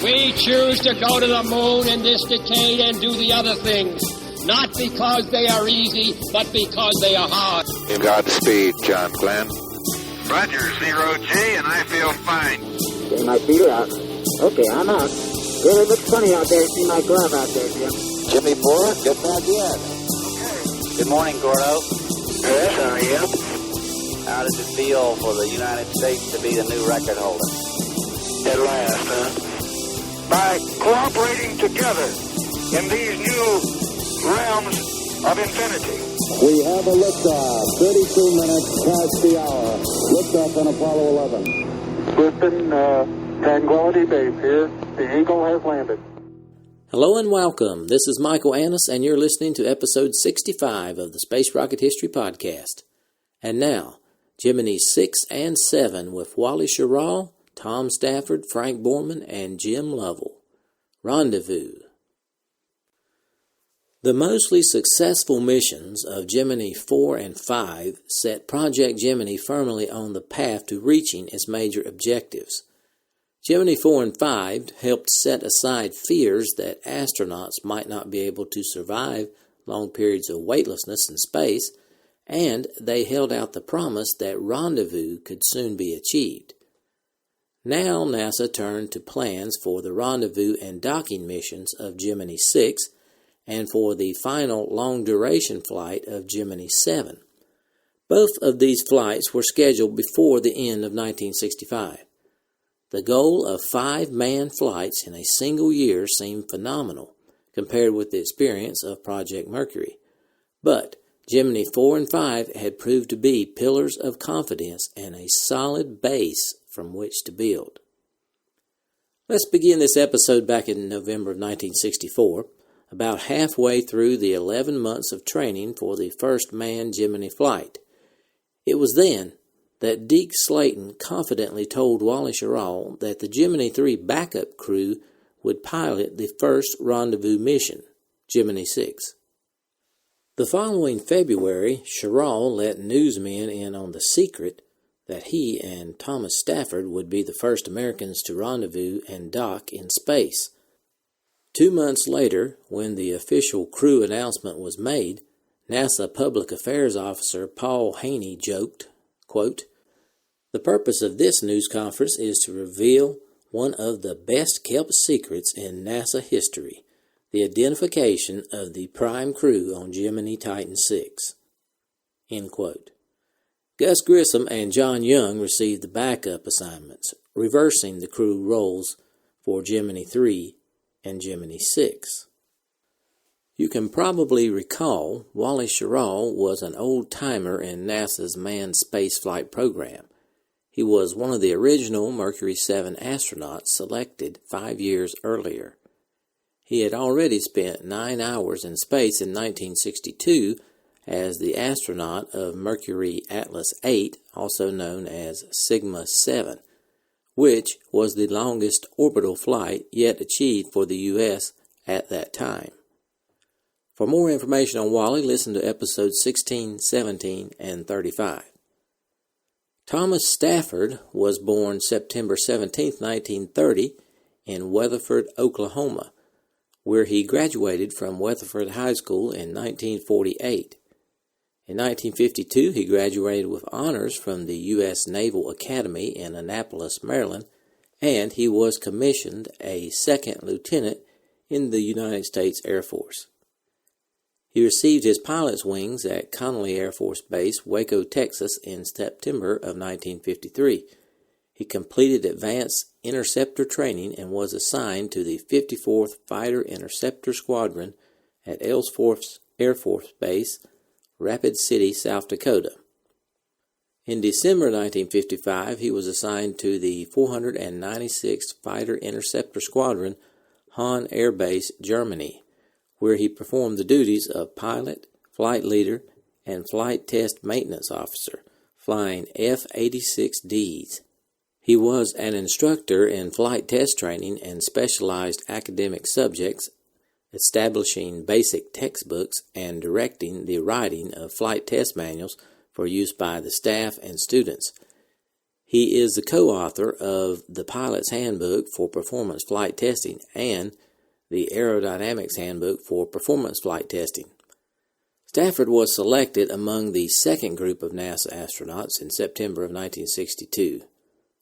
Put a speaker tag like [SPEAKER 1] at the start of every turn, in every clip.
[SPEAKER 1] We choose to go to the moon in this decade and do the other things, not because they are easy, but because they are hard.
[SPEAKER 2] Godspeed, John Glenn.
[SPEAKER 3] Roger, 0G, and I feel fine.
[SPEAKER 4] Getting my feet out. Okay, I'm out. Really looks funny out there. See my glove out there, Jim.
[SPEAKER 2] Jimmy Moore, get back in.
[SPEAKER 3] Okay.
[SPEAKER 5] Good morning, Gordo.
[SPEAKER 4] Yes, how are you?
[SPEAKER 5] How does it feel for the United States to be the new record holder?
[SPEAKER 4] At last, huh?
[SPEAKER 3] By cooperating together in these new realms of infinity.
[SPEAKER 6] We have a liftoff, 32 minutes past the hour. Liftoff on Apollo 11.
[SPEAKER 7] Houston, Tranquility Base here. The Eagle has landed.
[SPEAKER 8] Hello and welcome. This is Michael Annis, and you're listening to episode 65 of the Space Rocket History Podcast. And now, Gemini 6 and 7 with Wally Schirra, Tom Stafford, Frank Borman, and Jim Lovell. Rendezvous. The mostly successful missions of Gemini 4 and 5 set Project Gemini firmly on the path to reaching its major objectives. Gemini 4 and 5 helped set aside fears that astronauts might not be able to survive long periods of weightlessness in space, and they held out the promise that rendezvous could soon be achieved. Now NASA turned to plans for the rendezvous and docking missions of Gemini 6 and for the final long-duration flight of Gemini 7. Both of these flights were scheduled before the end of 1965. The goal of 5 manned flights in a single year seemed phenomenal compared with the experience of Project Mercury. But Gemini 4 and 5 had proved to be pillars of confidence and a solid base from which to build. Let's begin this episode back in November of 1964, about halfway through the 11 months of training for the first manned Gemini flight. It was then that Deke Slayton confidently told Wally Schirra that the Gemini 3 backup crew would pilot the first rendezvous mission, Gemini 6. The following February, Schirra let newsmen in on the secret that he and Thomas Stafford would be the first Americans to rendezvous and dock in space. 2 months later, when the official crew announcement was made, NASA Public Affairs Officer Paul Haney joked, quote, "The purpose of this news conference is to reveal one of the best-kept secrets in NASA history, the identification of the prime crew on Gemini Titan 6. End quote. Gus Grissom and John Young received the backup assignments, reversing the crew roles for Gemini 3 and Gemini 6. You can probably recall Wally Schirra was an old-timer in NASA's manned spaceflight program. He was one of the original Mercury 7 astronauts selected 5 years earlier. He had already spent 9 hours in space in 1962 as the astronaut of Mercury Atlas 8, also known as Sigma 7, which was the longest orbital flight yet achieved for the U.S. at that time. For more information on Wally, listen to episodes 16, 17, and 35. Thomas Stafford was born September 17, 1930, in Weatherford, Oklahoma, where he graduated from Weatherford High School in 1948. In 1952, he graduated with honors from the U.S. Naval Academy in Annapolis, Maryland, and he was commissioned a second lieutenant in the United States Air Force. He received his pilot's wings at Connally Air Force Base, Waco, Texas, in September of 1953. He completed advanced interceptor training and was assigned to the 54th Fighter Interceptor Squadron at Ellsworth Air Force Base, Rapid City, South Dakota. In December 1955, he was assigned to the 496th Fighter Interceptor Squadron, Hahn Air Base, Germany, where he performed the duties of pilot, flight leader, and flight test maintenance officer, flying F-86Ds. He was an instructor in flight test training and specialized academic subjects, establishing basic textbooks and directing the writing of flight test manuals for use by the staff and students. He is the co-author of the Pilot's Handbook for Performance Flight Testing and the Aerodynamics Handbook for Performance Flight Testing. Stafford was selected among the second group of NASA astronauts in September of 1962.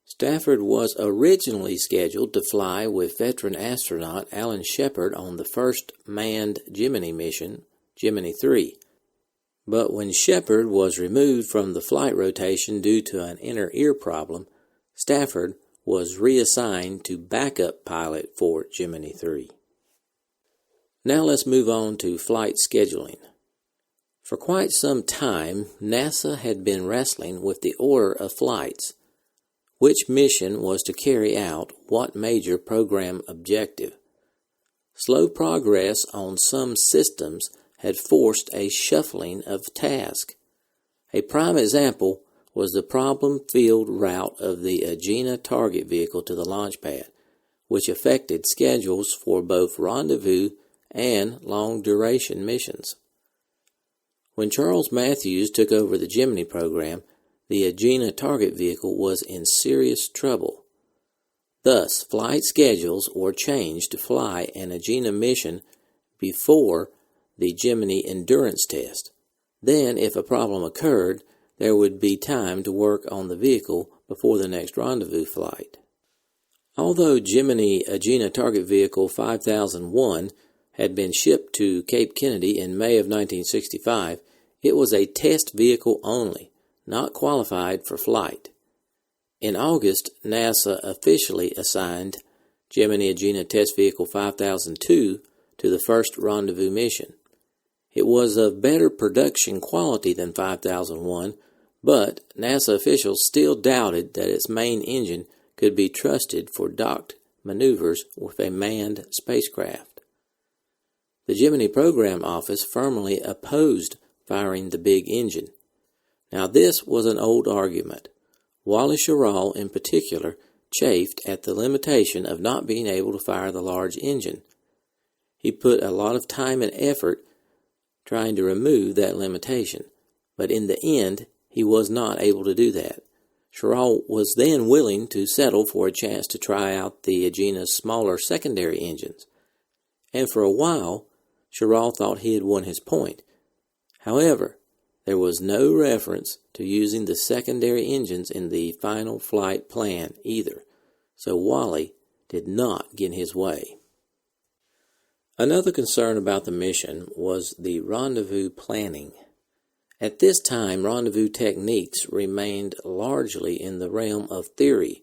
[SPEAKER 8] Stafford was originally scheduled to fly with veteran astronaut Alan Shepard on the first manned Gemini mission, Gemini 3. But when Shepard was removed from the flight rotation due to an inner ear problem, Stafford was reassigned to backup pilot for Gemini 3. Now let's move on to flight scheduling. For quite some time, NASA had been wrestling with the order of flights. Which mission was to carry out what major program objective? Slow progress on some systems had forced a shuffling of tasks. A prime example was the problem-filled route of the Agena target vehicle to the launch pad, which affected schedules for both rendezvous and long-duration missions. When Charles Matthews took over the Gemini program, the Agena target vehicle was in serious trouble. Thus, flight schedules were changed to fly an Agena mission before the Gemini endurance test. Then, if a problem occurred, there would be time to work on the vehicle before the next rendezvous flight. Although Gemini Agena target vehicle 5001 had been shipped to Cape Kennedy in May of 1965, it was a test vehicle only, not qualified for flight. In August, NASA officially assigned Gemini Agena Test Vehicle 5002 to the first rendezvous mission. It was of better production quality than 5001, but NASA officials still doubted that its main engine could be trusted for docked maneuvers with a manned spacecraft. The Gemini Program Office firmly opposed firing the big engine. Now this was an old argument. Wally Schirra in particular chafed at the limitation of not being able to fire the large engine. He put a lot of time and effort trying to remove that limitation, but in the end he was not able to do that. Schirra was then willing to settle for a chance to try out the Agena's smaller secondary engines, and for a while Schirra thought he had won his point. However, there was no reference to using the secondary engines in the final flight plan either, so Wally did not get his way. Another concern about the mission was the rendezvous planning. At this time, rendezvous techniques remained largely in the realm of theory.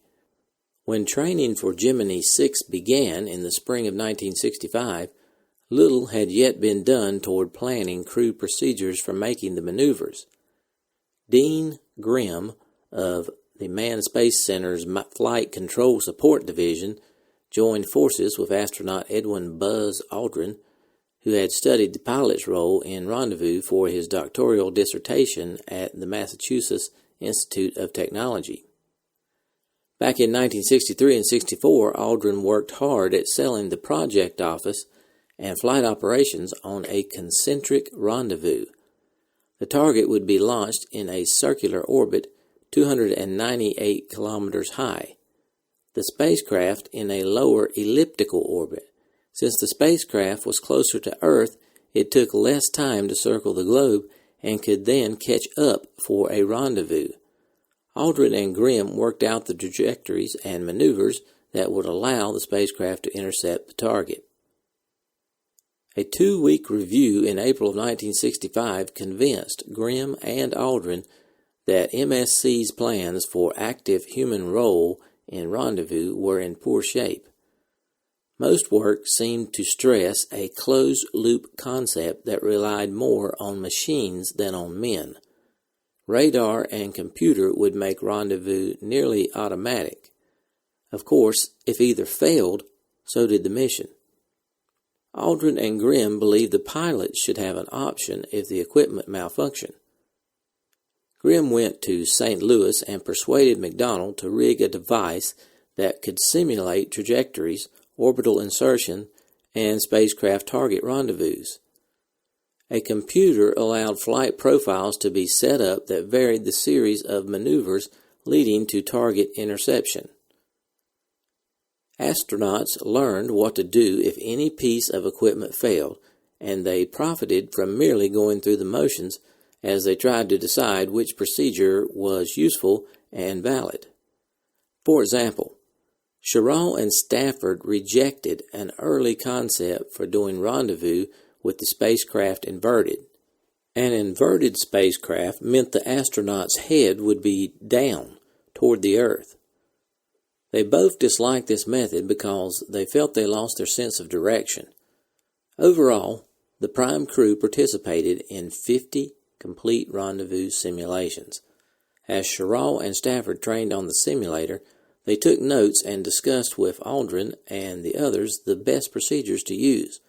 [SPEAKER 8] When training for Gemini 6 began in the spring of 1965, little had yet been done toward planning crew procedures for making the maneuvers. Dean Grimm of the Manned Space Center's Flight Control Support Division joined forces with astronaut Edwin Buzz Aldrin, who had studied the pilot's role in rendezvous for his doctoral dissertation at the Massachusetts Institute of Technology. Back in 1963 and 64, Aldrin worked hard at selling the project office and flight operations on a concentric rendezvous. The target would be launched in a circular orbit 298 kilometers high. The spacecraft in a lower elliptical orbit. Since the spacecraft was closer to Earth, it took less time to circle the globe and could then catch up for a rendezvous. Aldrin and Grimm worked out the trajectories and maneuvers that would allow the spacecraft to intercept the target. A 2-week review in April of 1965 convinced Grimm and Aldrin that MSC's plans for active human role in rendezvous were in poor shape. Most work seemed to stress a closed-loop concept that relied more on machines than on men. Radar and computer would make rendezvous nearly automatic. Of course, if either failed, so did the mission. Aldrin and Grimm believed the pilots should have an option if the equipment malfunctioned. Grimm went to St. Louis and persuaded McDonald to rig a device that could simulate trajectories, orbital insertion, and spacecraft target rendezvous. A computer allowed flight profiles to be set up that varied the series of maneuvers leading to target interception. Astronauts learned what to do if any piece of equipment failed, and they profited from merely going through the motions as they tried to decide which procedure was useful and valid. For example, Schirra and Stafford rejected an early concept for doing rendezvous with the spacecraft inverted. An inverted spacecraft meant the astronaut's head would be down toward the Earth. They both disliked this method because they felt they lost their sense of direction. Overall, the prime crew participated in 50 complete rendezvous simulations. As Schirra and Stafford trained on the simulator, they took notes and discussed with Aldrin and the others the best procedures to use.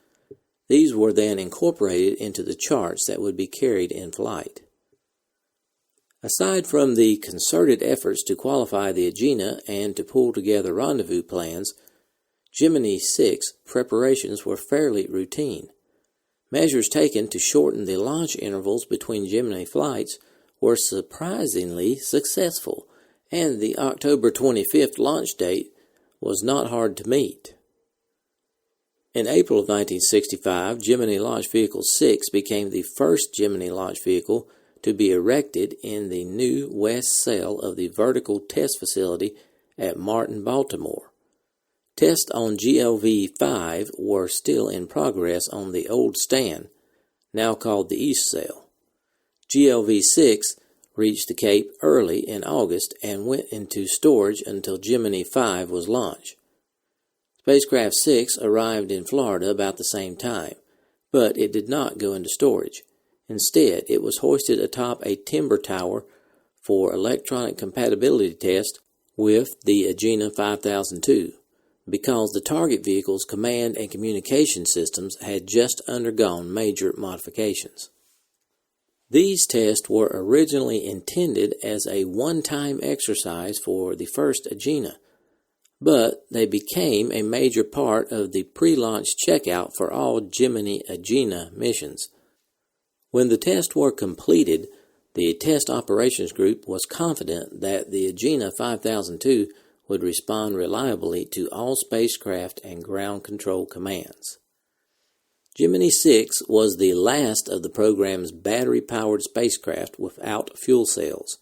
[SPEAKER 8] These were then incorporated into the charts that would be carried in flight. Aside from the concerted efforts to qualify the Agena and to pull together rendezvous plans, Gemini 6 preparations were fairly routine. Measures taken to shorten the launch intervals between Gemini flights were surprisingly successful, and the October 25th launch date was not hard to meet. In April of 1965, Gemini Launch Vehicle 6 became the first Gemini launch vehicle to be erected in the new west cell of the vertical test facility at Martin, Baltimore. Tests on GLV-5 were still in progress on the old stand, now called the East Cell. GLV-6 reached the Cape early in August and went into storage until Gemini 5 was launched. Spacecraft 6 arrived in Florida about the same time, but it did not go into storage. Instead, it was hoisted atop a timber tower for electronic compatibility test with the Agena 5002, because the target vehicle's command and communication systems had just undergone major modifications. These tests were originally intended as a one-time exercise for the first Agena, but they became a major part of the pre-launch checkout for all Gemini Agena missions. When the tests were completed, the Test Operations Group was confident that the Agena 5002 would respond reliably to all spacecraft and ground control commands. Gemini 6 was the last of the program's battery-powered spacecraft without fuel cells.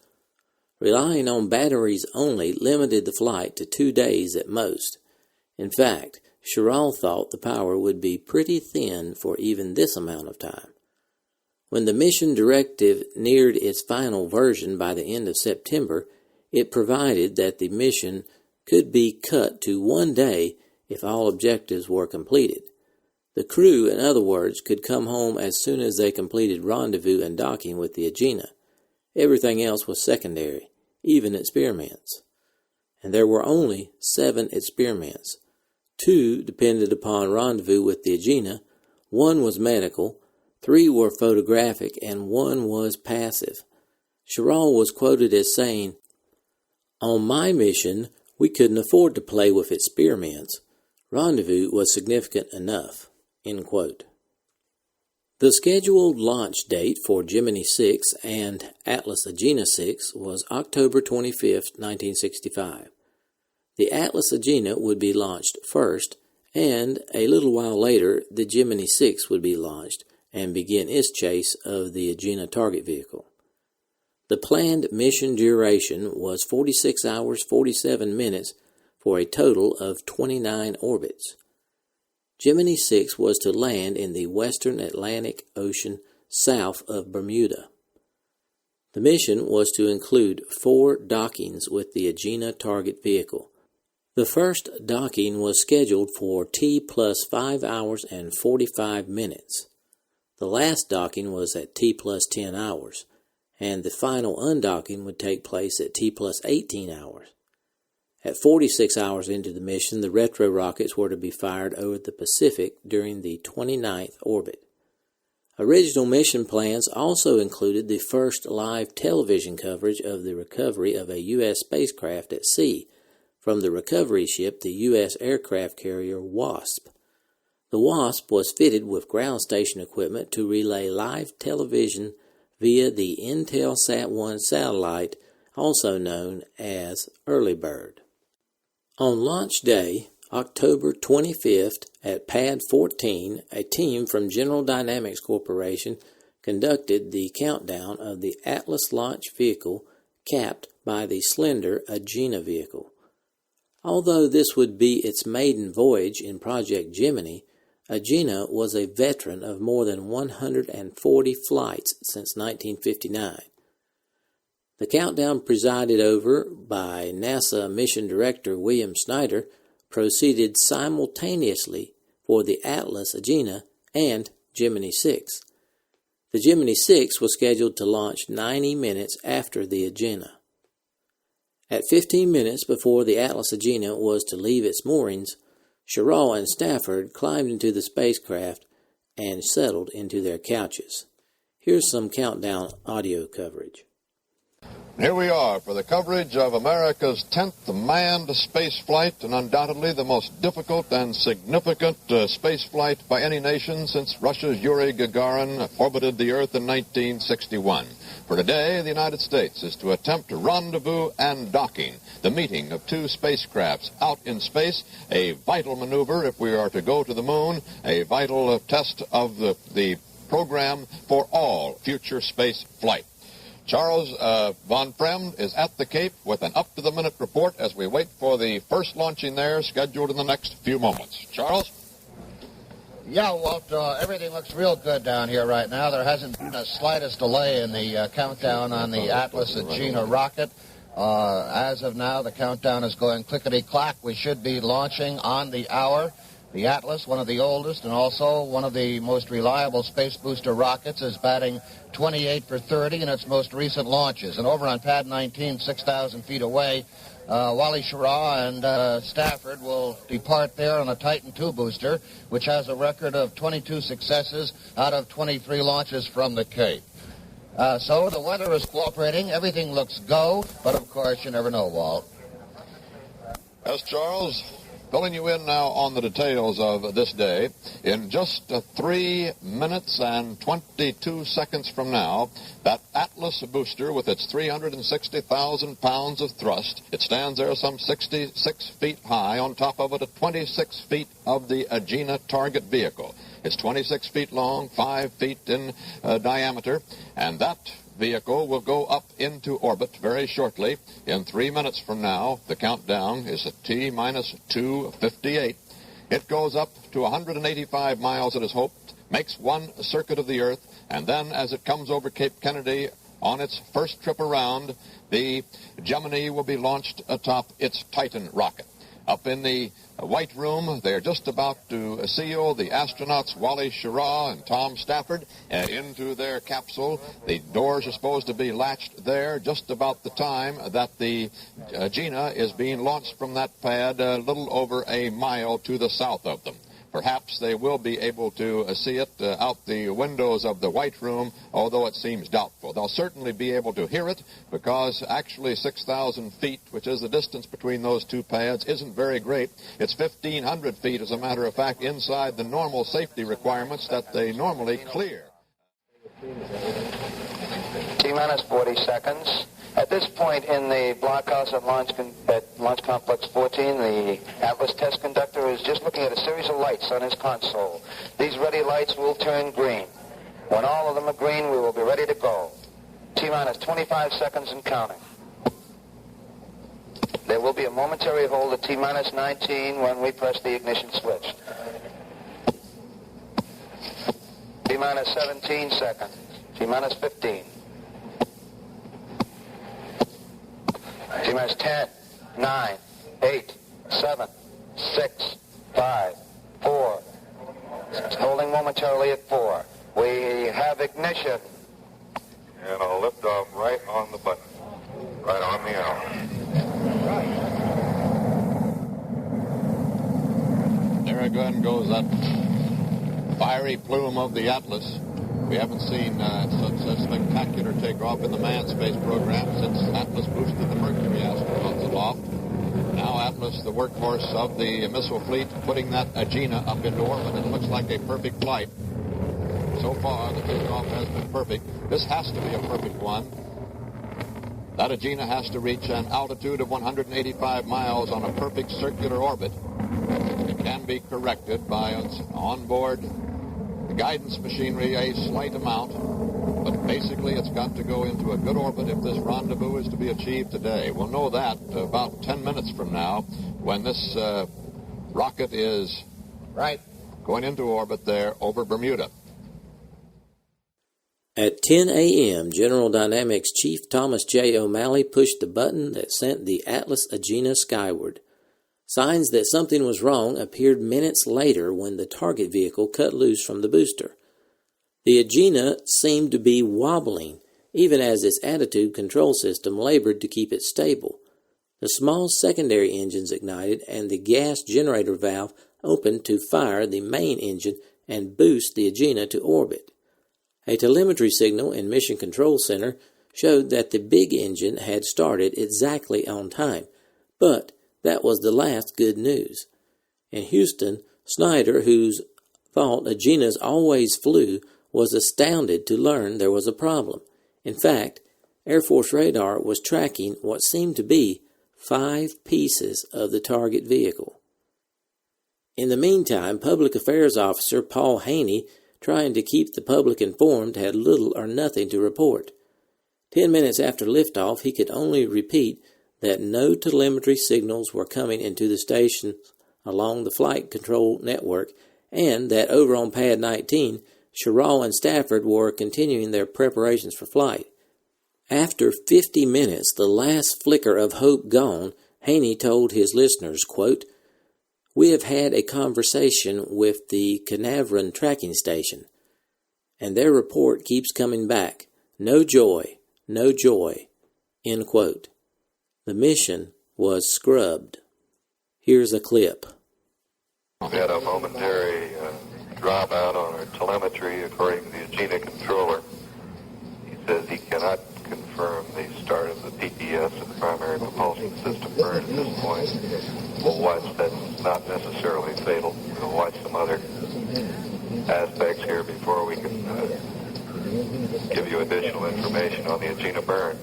[SPEAKER 8] Relying on batteries only limited the flight to 2 days at most. In fact, Schirra thought the power would be pretty thin for even this amount of time. When the mission directive neared its final version by the end of September, it provided that the mission could be cut to 1 day if all objectives were completed. The crew, in other words, could come home as soon as they completed rendezvous and docking with the Agena. Everything else was secondary, even experiments. And there were only 7 experiments. 2 depended upon rendezvous with the Agena, 1 was medical, 3 were photographic, and 1 was passive. Schirra was quoted as saying, "On my mission, we couldn't afford to play with experiments. Rendezvous was significant enough." End quote. The scheduled launch date for Gemini 6 and Atlas Agena 6 was October 25, 1965. The Atlas Agena would be launched first, and a little while later the Gemini 6 would be launched and begin its chase of the Agena target vehicle. The planned mission duration was 46 hours 47 minutes for a total of 29 orbits. Gemini 6 was to land in the western Atlantic Ocean south of Bermuda. The mission was to include 4 dockings with the Agena target vehicle. The first docking was scheduled for T plus 5 hours and 45 minutes. The last docking was at T plus 10 hours, and the final undocking would take place at T plus 18 hours. At 46 hours into the mission, the retro rockets were to be fired over the Pacific during the 29th orbit. Original mission plans also included the first live television coverage of the recovery of a U.S. spacecraft at sea from the recovery ship, the U.S. aircraft carrier WASP. The WASP was fitted with ground station equipment to relay live television via the Intelsat-1 satellite also known as early bird. On launch day, October 25th, at Pad 14, a team from General Dynamics Corporation conducted the countdown of the Atlas launch vehicle capped by the slender Agena vehicle. Although this would be its maiden voyage in Project Gemini, Agena was a veteran of more than 140 flights since 1959. The countdown, presided over by NASA Mission Director William Snyder, proceeded simultaneously for the Atlas Agena and Gemini 6. The Gemini 6 was scheduled to launch 90 minutes after the Agena. At 15 minutes before the Atlas Agena was to leave its moorings, Schirra and Stafford climbed into the spacecraft and settled into their couches. Here's some countdown audio coverage.
[SPEAKER 9] Here we are for the coverage of America's 10th manned space flight, and undoubtedly the most difficult and significant space flight by any nation since Russia's Yuri Gagarin orbited the Earth in 1961. For today, the United States is to attempt rendezvous and docking, the meeting of two spacecrafts out in space, a vital maneuver if we are to go to the moon, a vital test of the program for all future space flight. Charles von Fremd is at the Cape with an up-to-the-minute report as we wait for the first launching there, scheduled in the next few moments. Charles?
[SPEAKER 10] Yeah, Walt, everything looks real good down here right now. There hasn't been the slightest delay in the countdown on the Atlas Agena rocket. As of now, the countdown is going clickety-clack. We should be launching on the hour. The Atlas, one of the oldest and also one of the most reliable space booster rockets, is batting 28 for 30 in its most recent launches. And over on Pad 19, 6,000 feet away, Wally, Schirra, and Stafford will depart there on a Titan II booster, which has a record of 22 successes out of 23 launches from the Cape. So the weather is cooperating. Everything looks go, but of course you never know, Walt.
[SPEAKER 9] Yes, Charles. Filling you in now on the details of this day. In just 3 minutes and 22 seconds from now, that Atlas booster with its 360,000 pounds of thrust, it stands there some 66 feet high. On top of it, 26 feet of the Agena target vehicle. It's 26 feet long, 5 feet in diameter, and that vehicle will go up into orbit very shortly. In 3 minutes from now, the countdown is at T-minus 258. It goes up to 185 miles, it is hoped, makes one circuit of the Earth, and then as it comes over Cape Kennedy on its first trip around, the Gemini will be launched atop its Titan rocket. Up in the White Room, they're just about to seal the astronauts Wally, Schirra, and Tom Stafford into their capsule. The doors are supposed to be latched there just about the time that the Agena is being launched from that pad a little over a mile to the south of them. Perhaps they will be able to see it out the windows of the White Room, although it seems doubtful. They'll certainly be able to hear it because actually 6,000 feet, which is the distance between those two pads, isn't very great. It's 1,500 feet, as a matter of fact, inside the normal safety requirements that they normally clear.
[SPEAKER 5] T-minus 40 seconds. At this point in the blockhouse at Launch Complex 14, the Atlas test conductor is just looking at a series of lights on his console. These ready lights will turn green. When all of them are green, we will be ready to go. T-minus 25 seconds and counting. There will be a momentary hold at T-minus 19 when we press the ignition switch. T-minus 17 seconds. T-minus 15. T-minus 10, 9, 8, 7, 6, 5, 4. It's holding momentarily at 4. We have ignition.
[SPEAKER 3] And I'll lift off right on the button. Right on the hour.
[SPEAKER 9] There again goes that fiery plume of the Atlas. We haven't seen such a spectacular takeoff in the manned space program since Atlas boosted the Mercury astronauts aloft. Now Atlas, the workhorse of the missile fleet, putting that Agena up into orbit, and it looks like a perfect flight. So far, the takeoff has been perfect. This has to be a perfect one. That Agena has to reach an altitude of 185 miles on a perfect circular orbit. It can be corrected by its onboard guidance machinery a slight amount, but basically it's got to go into a good orbit if this rendezvous is to be achieved today. We'll know that about 10 minutes from now when this rocket is going into orbit there over Bermuda.
[SPEAKER 8] At 10 a.m., General Dynamics Chief Thomas J. O'Malley pushed the button that sent the Atlas Agena skyward. Signs that something was wrong appeared minutes later when the target vehicle cut loose from the booster. The Agena seemed to be wobbling, even as its attitude control system labored to keep it stable. The small secondary engines ignited and the gas generator valve opened to fire the main engine and boost the Agena to orbit. A telemetry signal in Mission Control Center showed that the big engine had started exactly on time, but that was the last good news. In Houston, Snyder, whose thought Agenas always flew, was astounded to learn there was a problem. In fact, Air Force radar was tracking what seemed to be 5 pieces of the target vehicle. In the meantime, Public Affairs Officer Paul Haney, trying to keep the public informed, had little or nothing to report. 10 minutes after liftoff, he could only repeat that no telemetry signals were coming into the station along the flight control network, and that over on Pad 19, Schirra and Stafford were continuing their preparations for flight. After 50 minutes, the last flicker of hope gone, Haney told his listeners, quote, "We have had a conversation with the Carnarvon tracking station, and their report keeps coming back. No joy, no joy." End quote. The mission was scrubbed. Here's a clip.
[SPEAKER 3] We had a momentary dropout on our telemetry according to the Agena controller. He says he cannot confirm the start of the PPS of the primary propulsion system burn at this point. We'll watch. That's not necessarily fatal. We'll watch some other aspects here before we can give you additional information on the Agena burn.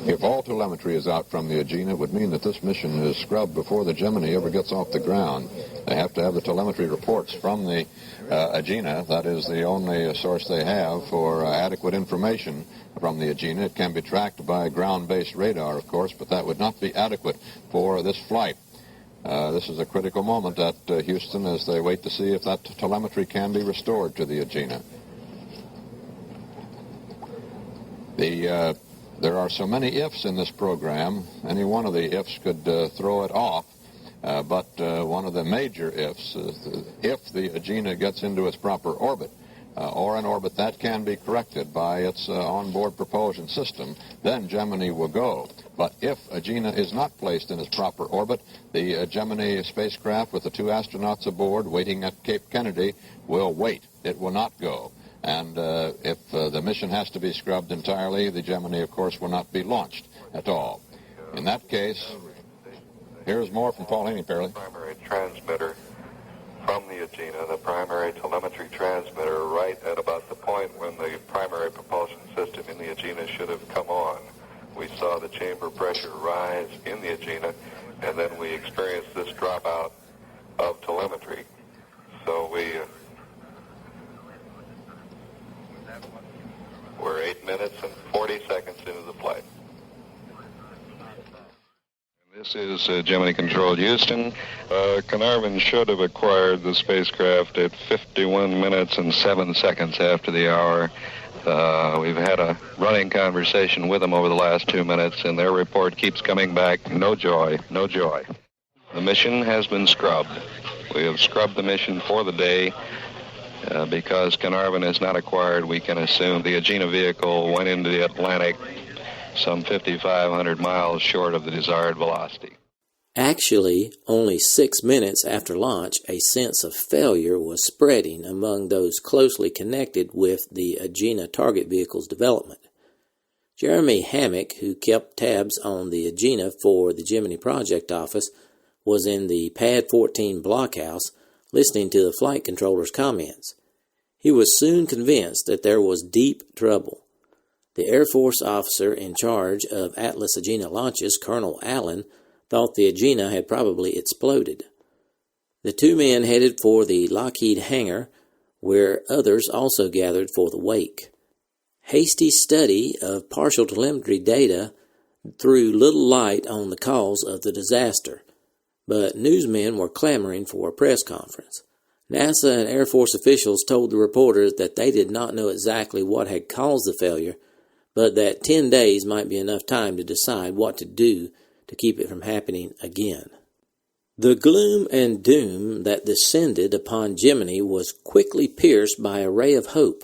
[SPEAKER 9] If all telemetry is out from the Agena, it would mean that this mission is scrubbed before the Gemini ever gets off the ground. They have to have the telemetry reports from the Agena. That is the only source they have for adequate information from the Agena. It can be tracked by ground-based radar, of course, but that would not be adequate for this flight. This is a critical moment at Houston as they wait to see if that telemetry can be restored to the Agena. There are so many ifs in this program. Any one of the ifs could throw it off. But one of the major ifs is if the Agena gets into its proper orbit, or an orbit that can be corrected by its onboard propulsion system, then Gemini will go. But if Agena is not placed in its proper orbit, the Gemini spacecraft with the 2 astronauts aboard waiting at Cape Kennedy will wait. It will not go. And if the mission has to be scrubbed entirely, the Gemini, of course, will not be launched at all. In that case, here's more from Paul Haney, apparently.
[SPEAKER 3] Primary transmitter from the Agena, the primary telemetry transmitter, right at about the point when the primary propulsion system in the Agena should have come on. We saw the chamber pressure rise in the Agena, and then we experienced this dropout of telemetry. So we're 8 minutes and 40 seconds into the flight.
[SPEAKER 11] This is Gemini Control Houston. Carnarvon should have acquired the spacecraft at 51 minutes and 7 seconds after the hour. We've had a running conversation with them over the last 2 minutes, and their report keeps coming back. No joy, no joy. The mission has been scrubbed. We have scrubbed the mission for the day. Because Carnarvon is not acquired, we can assume the Agena vehicle went into the Atlantic some 5,500 miles short of the desired velocity.
[SPEAKER 8] Actually, only 6 minutes after launch, a sense of failure was spreading among those closely connected with the Agena target vehicle's development. Jeremy Hammock, who kept tabs on the Agena for the Gemini Project Office, was in the Pad 14 blockhouse listening to the flight controller's comments. He was soon convinced that there was deep trouble. The Air Force officer in charge of Atlas Agena launches, Colonel Allen, thought the Agena had probably exploded. The two men headed for the Lockheed hangar, where others also gathered for the wake. Hasty study of partial telemetry data threw little light on the cause of the disaster, but newsmen were clamoring for a press conference. NASA and Air Force officials told the reporters that they did not know exactly what had caused the failure, but that 10 days might be enough time to decide what to do to keep it from happening again. The gloom and doom that descended upon Gemini was quickly pierced by a ray of hope.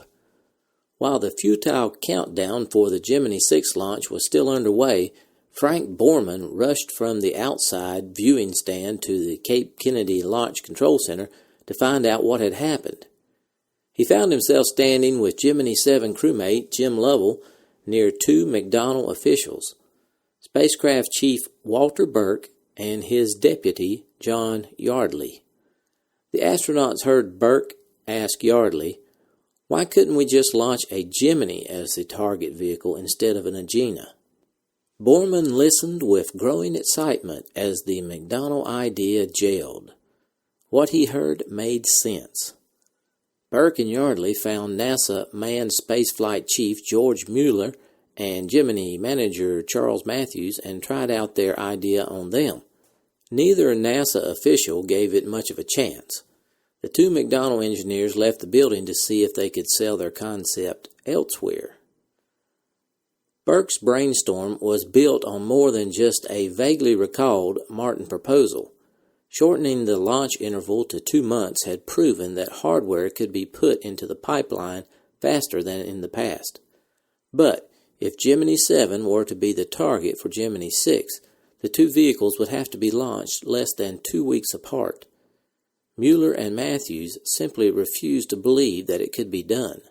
[SPEAKER 8] While the futile countdown for the Gemini 6 launch was still underway, Frank Borman rushed from the outside viewing stand to the Cape Kennedy Launch Control Center to find out what had happened. He found himself standing with Gemini 7 crewmate Jim Lovell near two McDonnell officials, Spacecraft Chief Walter Burke and his deputy John Yardley. The astronauts heard Burke ask Yardley, "Why couldn't we just launch a Gemini as the target vehicle instead of an Agena?" Borman listened with growing excitement as the McDonnell idea gelled. What he heard made sense. Burke and Yardley found NASA Manned Spaceflight Chief George Mueller and Gemini manager Charles Matthews and tried out their idea on them. Neither NASA official gave it much of a chance. The two McDonnell engineers left the building to see if they could sell their concept elsewhere. Burke's brainstorm was built on more than just a vaguely recalled Martin proposal. Shortening the launch interval to 2 months had proven that hardware could be put into the pipeline faster than in the past. But if Gemini 7 were to be the target for Gemini 6, the two vehicles would have to be launched less than 2 weeks apart. Mueller and Matthews simply refused to believe that it could be done.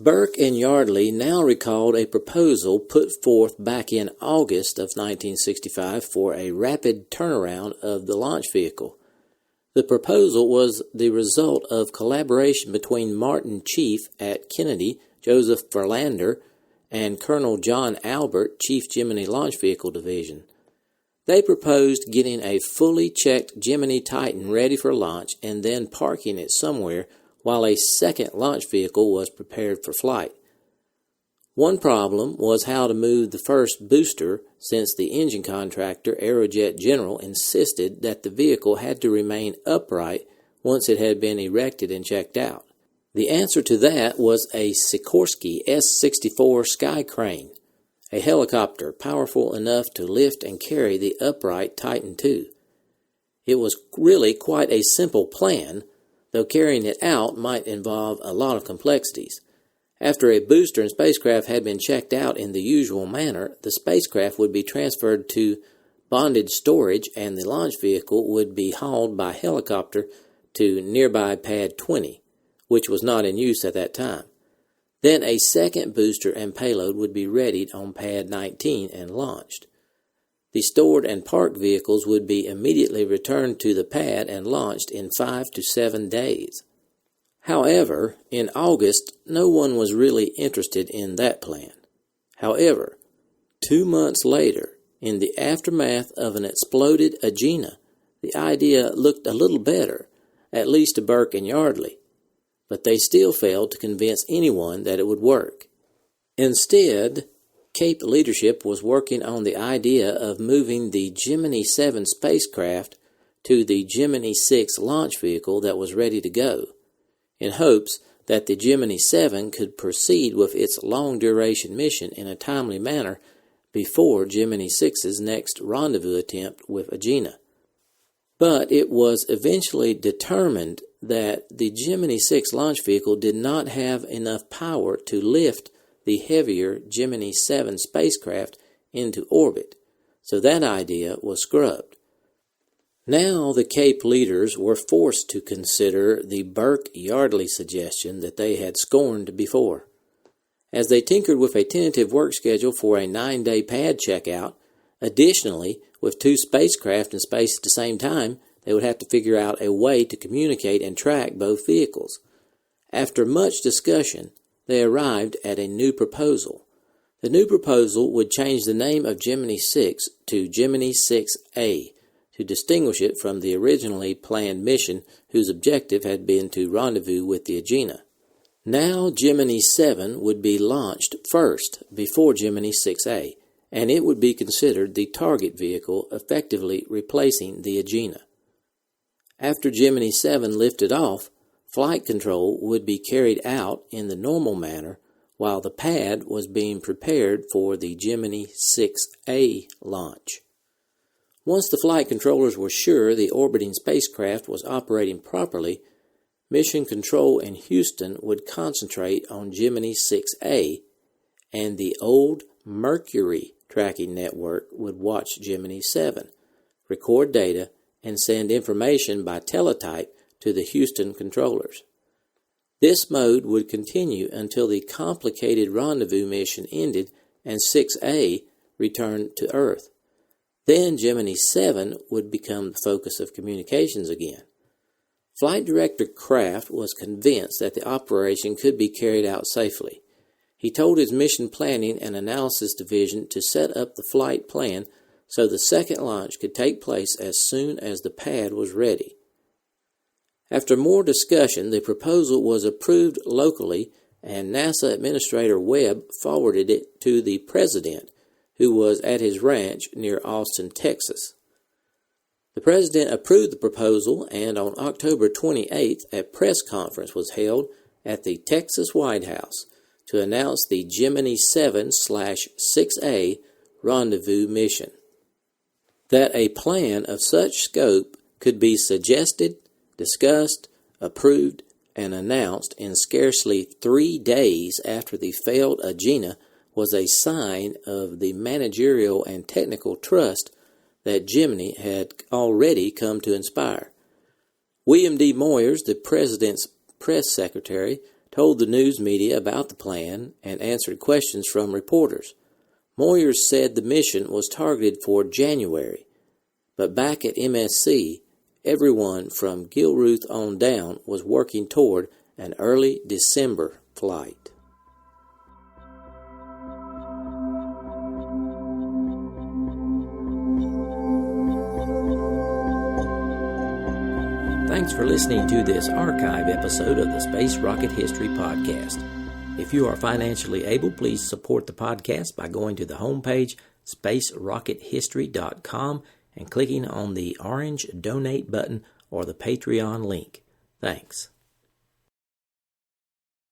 [SPEAKER 8] Burke and Yardley now recalled a proposal put forth back in August of 1965 for a rapid turnaround of the launch vehicle. The proposal was the result of collaboration between Martin Chief at Kennedy, Joseph Verlander, and Colonel John Albert, Chief Gemini Launch Vehicle Division. They proposed getting a fully checked Gemini Titan ready for launch and then parking it somewhere while a second launch vehicle was prepared for flight. One problem was how to move the first booster, since the engine contractor Aerojet General insisted that the vehicle had to remain upright once it had been erected and checked out. The answer to that was a Sikorsky S-64 Sky Crane, a helicopter powerful enough to lift and carry the upright Titan II. It was really quite a simple plan, though carrying it out might involve a lot of complexities. After a booster and spacecraft had been checked out in the usual manner, the spacecraft would be transferred to bonded storage and the launch vehicle would be hauled by helicopter to nearby Pad 20, which was not in use at that time. Then a second booster and payload would be readied on Pad 19 and launched. The stored and parked vehicles would be immediately returned to the pad and launched in 5 to 7 days. However, in August, no one was really interested in that plan. However, 2 months later, in the aftermath of an exploded Agena, the idea looked a little better, at least to Burke and Yardley, but they still failed to convince anyone that it would work. Instead, Cape leadership was working on the idea of moving the Gemini 7 spacecraft to the Gemini 6 launch vehicle that was ready to go, in hopes that the Gemini 7 could proceed with its long-duration mission in a timely manner before Gemini 6's next rendezvous attempt with Agena. But it was eventually determined that the Gemini 6 launch vehicle did not have enough power to lift the heavier Gemini 7 spacecraft into orbit, so that idea was scrubbed. Now the Cape leaders were forced to consider the Burke-Yardley suggestion that they had scorned before. As they tinkered with a tentative work schedule for a 9-day pad checkout, additionally, with 2 spacecraft in space at the same time, they would have to figure out a way to communicate and track both vehicles. After much discussion, they arrived at a new proposal. The new proposal would change the name of Gemini 6 to Gemini 6A to distinguish it from the originally planned mission whose objective had been to rendezvous with the Agena. Now Gemini 7 would be launched first before Gemini 6A, and it would be considered the target vehicle, effectively replacing the Agena. After Gemini 7 lifted off, flight control would be carried out in the normal manner while the pad was being prepared for the Gemini 6A launch. Once the flight controllers were sure the orbiting spacecraft was operating properly, Mission Control in Houston would concentrate on Gemini 6A, and the old Mercury tracking network would watch Gemini 7, record data, and send information by teletype to the Houston controllers. This mode would continue until the complicated rendezvous mission ended and 6A returned to Earth. Then Gemini 7 would become the focus of communications again. Flight Director Kraft was convinced that the operation could be carried out safely. He told his Mission Planning and Analysis Division to set up the flight plan so the second launch could take place as soon as the pad was ready. After more discussion, the proposal was approved locally, and NASA Administrator Webb forwarded it to the President, who was at his ranch near Austin, Texas. The President approved the proposal, and on October 28th, a press conference was held at the Texas White House to announce the Gemini 7/6A rendezvous mission. That a plan of such scope could be suggested, discussed, approved, and announced in scarcely 3 days after the failed Agena was a sign of the managerial and technical trust that Gemini had already come to inspire. William D. Moyers, the President's press secretary, told the news media about the plan and answered questions from reporters. Moyers said the mission was targeted for January, but back at MSC, everyone from Gilruth on down was working toward an early December flight. Thanks for listening to this archive episode of the Space Rocket History Podcast. If you are financially able, please support the podcast by going to the homepage, spacerockethistory.com, and clicking on the orange Donate button or the Patreon link. Thanks.